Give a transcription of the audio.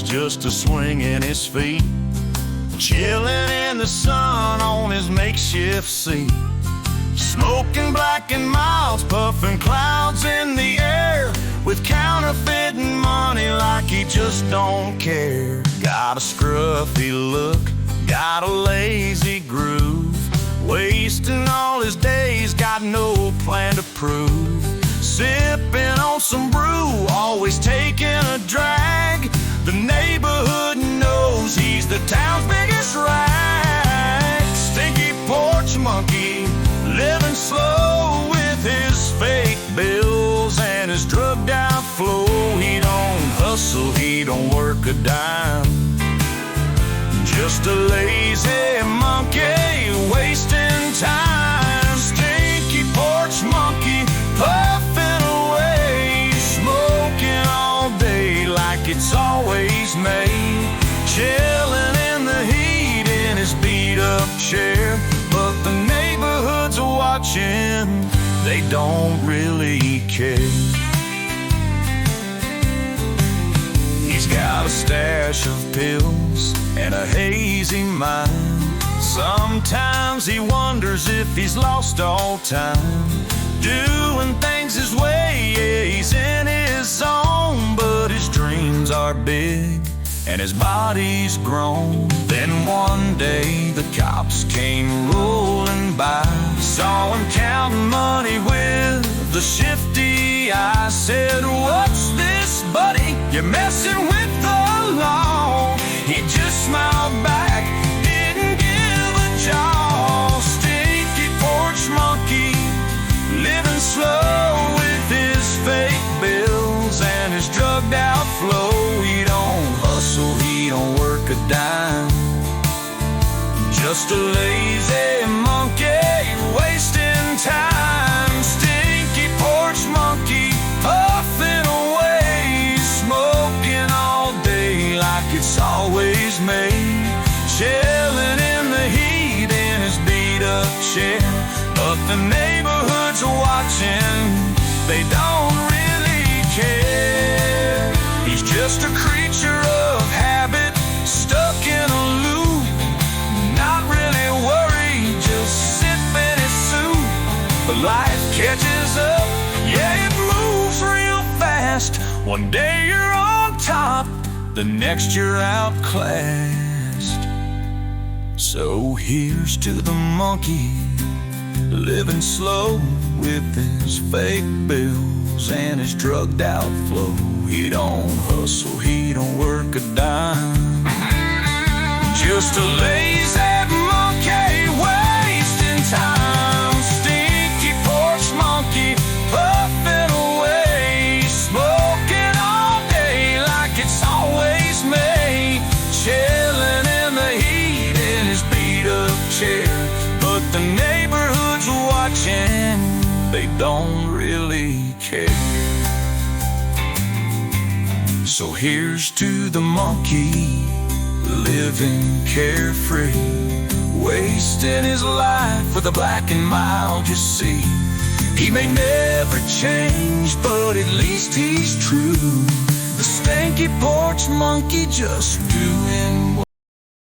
looks just a swinging his feet, chilling in the sun on his makeshift seat. Smoking black and miles, puffing clouds in the air, with counterfeiting money like he just don't care. Got a scruffy look, got a lazy groove, wasting all his days, got no plan to prove. Sipping on some brew, always taking a drag. The neighborhood knows he's the town's biggest rag. Stinky porch monkey, living slow with his fake bills and his drugged out flow. He don't hustle, he don't work a dime, just a lazy monkey wasting time. Stinky porch monkey, puffing away, smoking all day like it's always made, chilling in the heat in his beat-up chair. But the neighborhood's watching, they don't really care. He's got a stash of pills and a hazy mind. Sometimes he wonders if he's lost all time, doing things his way. Yeah, he's in his zone, but his dreams are big and his body's grown. Then one day the cops came rolling by, saw him counting money with the shifty eye. Said, "What's this, buddy? You're messing with the law." He just smiled back, didn't give a jaw. Stinky porch monkey, living slow with his fake bills and his drugged out flow. He don't hustle, he don't work a dime, just a lazy monkey wasting time. Stinky porch monkey, puffing away, smoking all day like it's always made, chilling in the heat in his beat-up chair. But the neighborhood's watching, they don't really care. He's just a creature of habit, stuck in a loop, not really worried, just sipping his soup. But life catches up, yeah, it moves real fast. One day you're on top, the next you're outclassed. So here's to the monkey, living slow with his fake bills and his drugged out flow. He don't hustle, he don't work a dime, just a lazy monkey wasting time. Stinky porch monkey, puffing away, smoking all day like it's always made, chilling in the heat in his beat-up chair. But the neighborhood's watching, they don't really care. So here's to the monkey, living carefree, wasting his life with a black and mild, you see. He may never change, but at least he's true. The stinky porch monkey just do